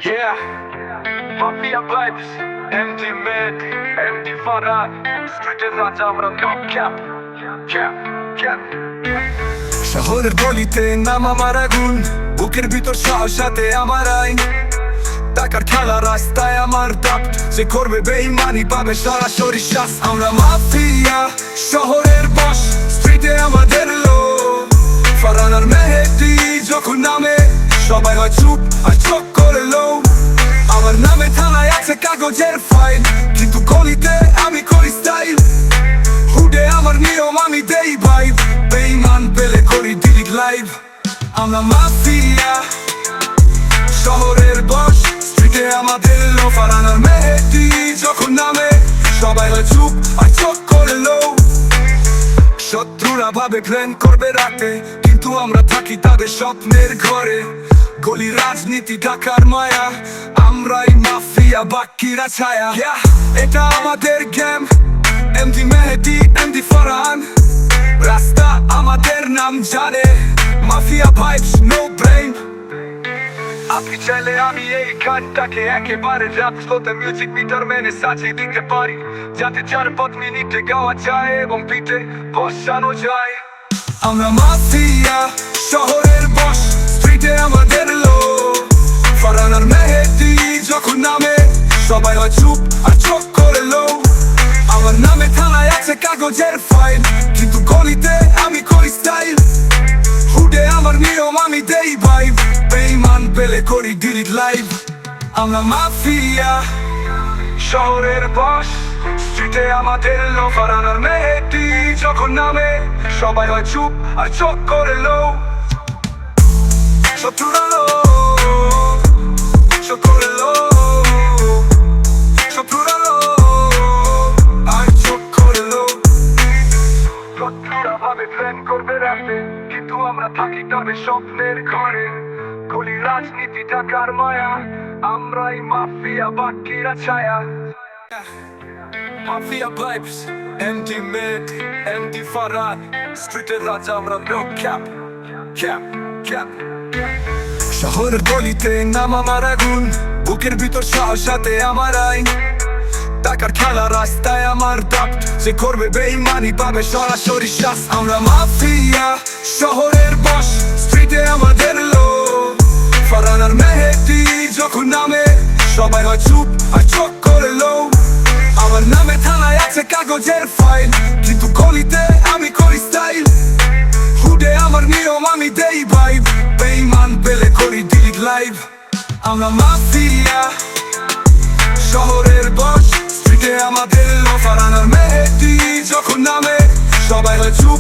Yeah, Mafia Vibes, MD Med, MD Farad, Streeter রাজা আমরা no cap, cap, cap. শহরের গলিতে নাম আমার আগুন, বুকের ভিতর সাহস সাথে আমার আইন। টাকার খেলা রাস্তায় আমার দাপ, যে করবে বেঈমানি পাবে সরাসরি শ্বাস। আমরা মাফিয়া, শহরের বস, স্ট্রিটে আমাদের লোক। ফারহান আর মেহেদী যখন নামে সবাই হয় চুপ আর চোখ করে লো। আমার নামে থানায় আছে কাগজের ফাইল, কিন্তু গলিতে আমি করি স্টাইল। হুডে আমার নিয়ম আমি দেই ভাইব, বেঈমান পেলে করি ডিলিট লাইভ। আমরা মাফিয়া, শহরের বস, স্ট্রিটে আমাদের লো। ফারহান আর মেহেদী যখন নামে সবাই হয় চুপ আর চোখ করে লো। শত্রুরা ভাবে প্ল্যান করবে রাতে, কিন্তু আমরা থাকি তাদের স্বপ্নের ঘরে। গলি রাজনীতি ঢাকার মায়া, আমরাই মাফিয়া বাকিরা ছায়া। এটা আমাদের গেম, এমডি মেহেদী, এমডি ফারহান। রাস্তা আমাদের নাম জানে, মাফিয়া ভাইবস নো ব্রেন। আপনি চাইলে আমি এই গানটাকে একেবারে র্যাপ স্লোতে মিউজিক মিটার মেনে সাজিয়ে দিতে পারি, যাতে 4-5 মিনিটে গাওয়া যায় এবং বিটে বসানো যায়। আমরা মাফিয়া, শহরের বস, স্ট্রিটে আমাদের লোক। ফারহান আর মেহেদী যখন নামে সবাই হয় চুপ আর চোখ করে লো। আমার নামে থানায় আছে কাগজের ফাইল, কিন্তু গলিতে আমি করি স্টাইল। হুডে আমার নিয়ম আমি দেই ভাইব, বেঈমান পেলে করি ডিলিট লাইভ। আমরা মাফিয়া, শহরের বস, স্ট্রিটে আমাদের লোক। ফারহান আর মেহেদী যখন নামে সবাই হয় চুপ আর চোখ করে লো। শত্রুরা লো, চোখ করে লো। শত্রুরা লো আর চোখ করে লো। শত্রুরা ভাবে প্ল্যান করবে রাতে, কিন্তু আমরা থাকি তবে স্বপ্নের ঘরে। গলি রাজনীতি ঢাকার মায়া, আমরাই মাফিয়া বাকিরা ছায়া। Mafia vibes, MD made, MD Farhan. স্ট্রিটের রাজা আমরা নো ক্যাপ, ক্যাপ, ক্যাপ। শহরের গলিতে নাম আমার আগুন, বুকের ভিতর সাহস সাথে আমার আইন। টাকার খেলা রাস্তায় আমার দাপ, যে করবে বেঈমানি পাবে সরাসরি শ্বাস। আমরা মাফিয়া, শহরের বস, স্ট্রিটে আমাদের লোক। ফারহান আর মেহেদী যখন নামে সবাই হয় চুপ আর চোখ করে লো। আমার নামে থানায় আছে কাগজের ফাইল, কিন্তু গলিতে আমি করি স্টাইল। হুডে আমার নিয়ম আমি দেই ভাইব, বেঈমান পেলে করি ডিলিট লাইভ। আমরা মাফিয়া, শহরের বস, স্ট্রিটে আমাদের লো। ফারহান আর মেহেদী যখন নামে সবাই হয় চুপ